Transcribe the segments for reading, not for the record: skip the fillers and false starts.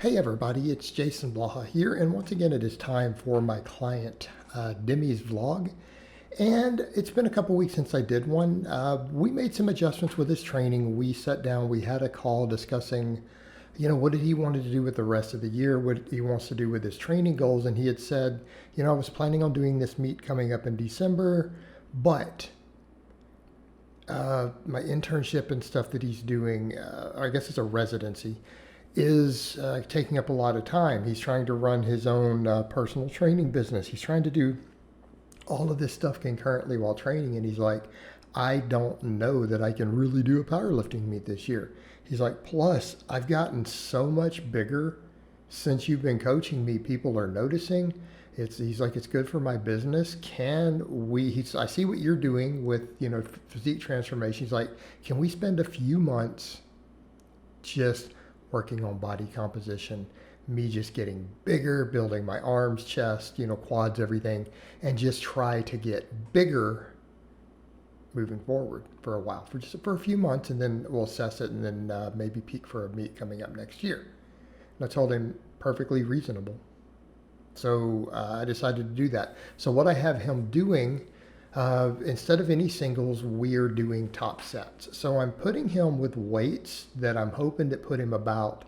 Hey everybody, it's Jason Blaha here, and once again it is time for my client Demi's vlog. And it's been a couple weeks since I did one. We made some adjustments with his training. We sat down, we had a call discussing, what did he want to do with the rest of the year, what he wants to do with his training goals. And he had said, I was planning on doing this meet coming up in December, but my internship and stuff that he's doing, I guess it's a residency, is taking up a lot of time. He's trying to run his own personal training business. He's trying to do all of this stuff concurrently while training. And he's like, I don't know that I can really do a powerlifting meet this year. He's like, plus I've gotten so much bigger since you've been coaching me. People are noticing. He's like, it's good for my business. I see what you're doing with, physique transformation. He's like, can we spend a few months just working on body composition, me just getting bigger, building my arms, chest, quads, everything, and just try to get bigger moving forward for a while, for a few months, and then we'll assess it, and then maybe peak for a meet coming up next year. And I told him perfectly reasonable. So I decided to do that. So what I have him doing, instead of any singles, we're doing top sets. So I'm putting him with weights that I'm hoping to put him about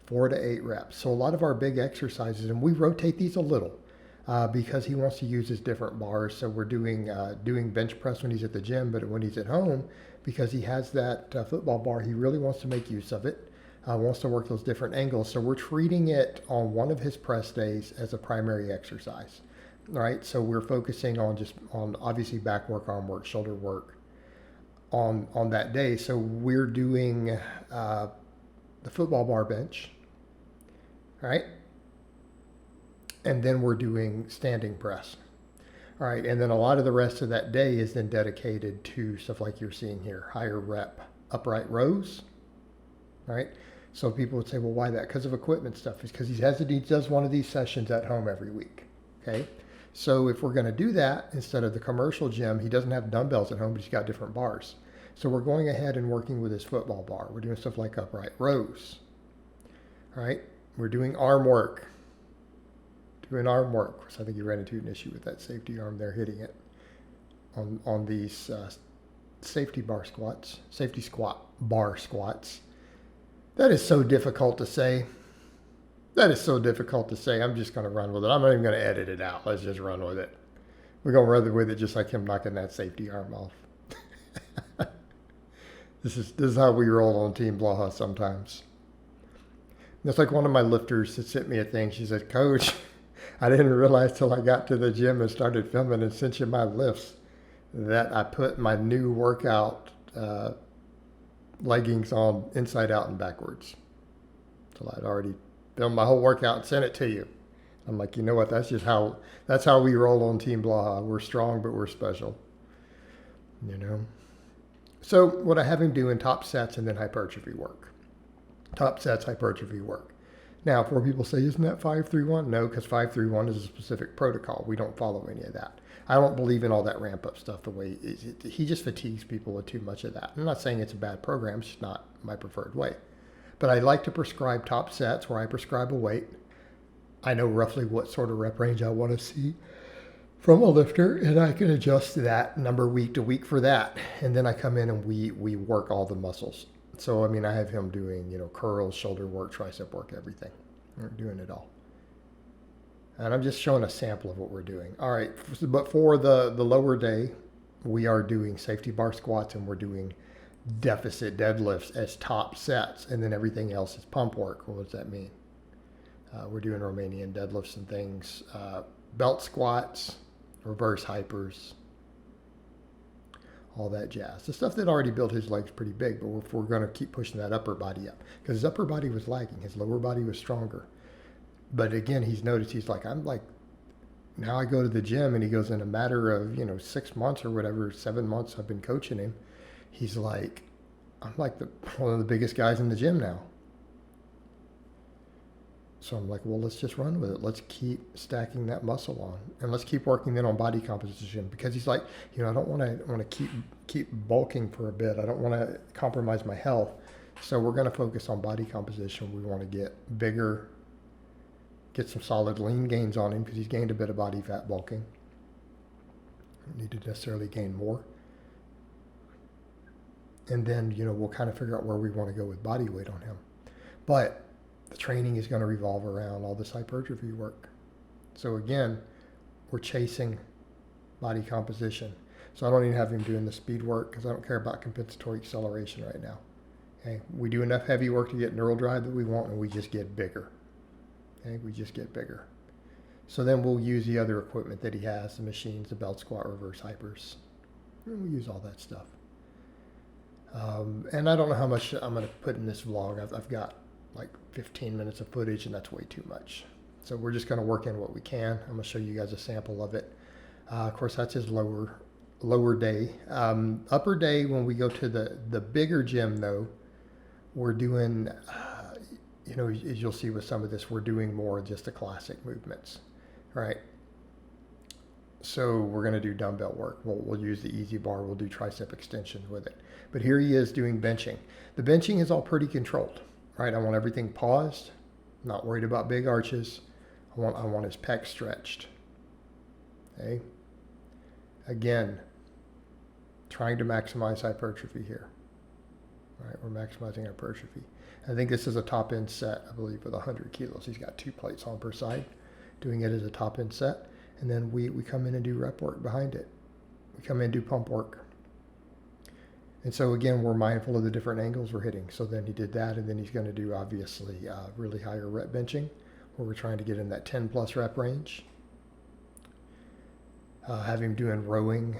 4 to 8 reps. So a lot of our big exercises, and we rotate these a little because he wants to use his different bars. So we're doing bench press when he's at the gym, but when he's at home, because he has that football bar, he really wants to make use of it. Wants to work those different angles. So we're treating it on one of his press days as a primary exercise. Right, so we're focusing on obviously back work, arm work, shoulder work on that day. So we're doing the football bar bench, right? And then we're doing standing press. All right, and then a lot of the rest of that day is then dedicated to stuff like you're seeing here, higher rep upright rows, right? So people would say, well, why that? Because of equipment stuff. It's because he does one of these sessions at home every week, okay? So if we're going to do that, instead of the commercial gym, he doesn't have dumbbells at home, but he's got different bars. So we're going ahead and working with his football bar. We're doing stuff like upright rows. All right. We're doing arm work. Of course, I think he ran into an issue with that safety arm there hitting it on these safety squat bar squats. That is so difficult to say. I'm just going to run with it. I'm not even going to edit it out. Let's just run with it. We're going to run with it just like him knocking that safety arm off. This is how we roll on Team Blaha sometimes. That's like one of my lifters that sent me a thing. She said, Coach, I didn't realize till I got to the gym and started filming and sent you my lifts that I put my new workout leggings on inside out and backwards. So I'd already filmed my whole workout and sent it to you. I'm like, you know what? That's how we roll on Team Blaha. We're strong, but we're special. So what I have him doing, top sets and then hypertrophy work. Top sets, hypertrophy work. Now, before people say, isn't that 5-3-1? No, because 5-3-1 is a specific protocol. We don't follow any of that. I don't believe in all that ramp up stuff the way he just fatigues people with too much of that. I'm not saying it's a bad program. It's just not my preferred way. But I like to prescribe top sets where I prescribe a weight. I know roughly what sort of rep range I want to see from a lifter, and I can adjust that number week to week for that. And then I come in and we work all the muscles. So, I have him doing, curls, shoulder work, tricep work, everything. We're doing it all. And I'm just showing a sample of what we're doing. All right, but for the lower day, we are doing safety bar squats and we're doing deficit deadlifts as top sets, and then everything else is pump work. What does that mean? We're doing Romanian deadlifts and things, belt squats, reverse hypers, all that jazz. The stuff that already built his legs pretty big, but if we're going to keep pushing that upper body up, because his upper body was lagging, his lower body was stronger. But again, he's noticed, now I go to the gym, and he goes, in a matter of 6 months or whatever, 7 months I've been coaching him, he's like, I'm like one of the biggest guys in the gym now. So I'm like, well, let's just run with it. Let's keep stacking that muscle on, and let's keep working then on body composition, because he's like, I don't want to keep bulking for a bit. I don't want to compromise my health. So we're going to focus on body composition. We want to get bigger get some solid lean gains on him because he's gained a bit of body fat bulking. Don't need to necessarily gain more. And then, we'll kind of figure out where we want to go with body weight on him. But the training is going to revolve around all this hypertrophy work. So again, we're chasing body composition. So I don't even have him doing the speed work because I don't care about compensatory acceleration right now. Okay, we do enough heavy work to get neural drive that we want, and we just get bigger. Okay, we just get bigger. So then we'll use the other equipment that he has, the machines, the belt squat, reverse hypers. And we'll use all that stuff. And I don't know how much I'm going to put in this vlog. I've got like 15 minutes of footage, and that's way too much. So we're just going to work in what we can. I'm going to show you guys a sample of it. Of course, that's his lower day. Upper day, when we go to the bigger gym, though, we're doing, as you'll see with some of this, we're doing more just the classic movements, right? So we're going to do dumbbell work. We'll use the easy bar. We'll do tricep extensions with it. But here he is doing benching. The benching is all pretty controlled, right? I want everything paused, not worried about big arches. I want his pec stretched. Okay. Again, trying to maximize hypertrophy here. All right, we're maximizing hypertrophy. I think this is a top end set, I believe, with 100 kilos. He's got 2 plates on per side, doing it as a top end set. And then we come in and do rep work behind it. We come in and do pump work. And so again, we're mindful of the different angles we're hitting. So then he did that, and then he's going to do obviously really higher rep benching, where we're trying to get in that 10 plus rep range. Have him doing rowing,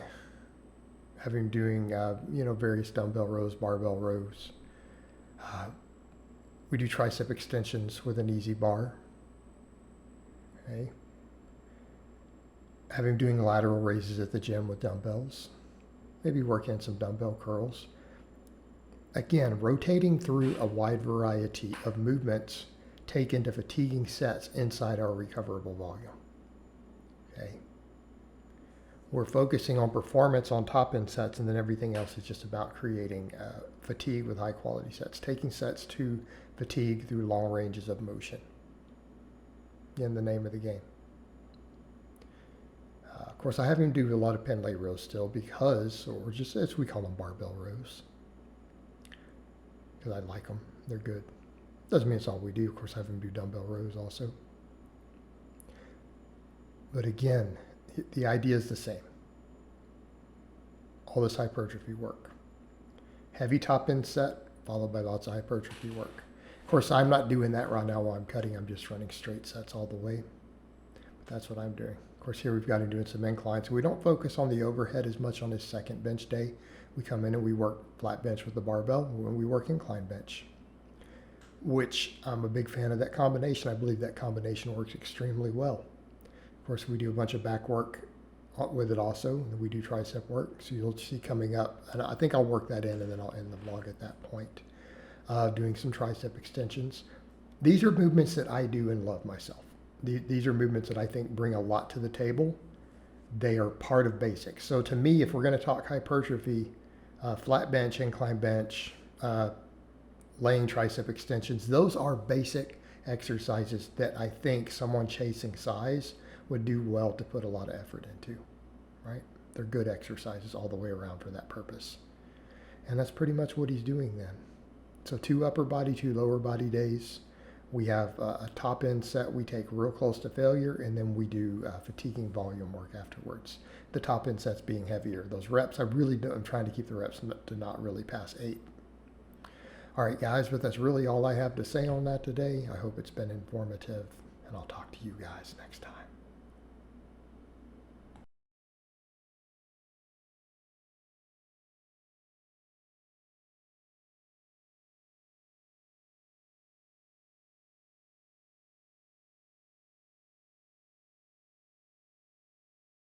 have him doing various dumbbell rows, barbell rows. We do tricep extensions with an easy bar. Okay. Have him doing lateral raises at the gym with dumbbells. Maybe work in some dumbbell curls. Again, rotating through a wide variety of movements taken to fatiguing sets inside our recoverable volume. Okay. We're focusing on performance on top end sets, and then everything else is just about creating fatigue with high quality sets, taking sets to fatigue through long ranges of motion. In the name of the game. Of course, I have him do a lot of pen lay rows still because, or just as we call them, barbell rows. Because I like them. They're good. Doesn't mean it's all we do. Of course, I have him do dumbbell rows also. But again, the idea is the same. All this hypertrophy work. Heavy top end set, followed by lots of hypertrophy work. Of course, I'm not doing that right now while I'm cutting. I'm just running straight sets all the way. But that's what I'm doing. Of course, here we've got him doing some inclines. We don't focus on the overhead as much on his second bench day. We come in and we work flat bench with the barbell when we work incline bench, which I'm a big fan of that combination. I believe that combination works extremely well. Of course, we do a bunch of back work with it also, and we do tricep work. So you'll see coming up, and I think I'll work that in, and then I'll end the vlog at that point, doing some tricep extensions. These are movements that I do and love myself. These are movements that I think bring a lot to the table. They are part of basics. So to me, if we're going to talk hypertrophy, flat bench, incline bench, laying tricep extensions, those are basic exercises that I think someone chasing size would do well to put a lot of effort into, right? They're good exercises all the way around for that purpose. And that's pretty much what he's doing then. So 2 upper body, 2 lower body days. We have a top end set we take real close to failure, and then we do fatiguing volume work afterwards. The top end sets being heavier. Those reps, I'm trying to keep the reps to not really pass 8. All right, guys, but that's really all I have to say on that today. I hope it's been informative, and I'll talk to you guys next time.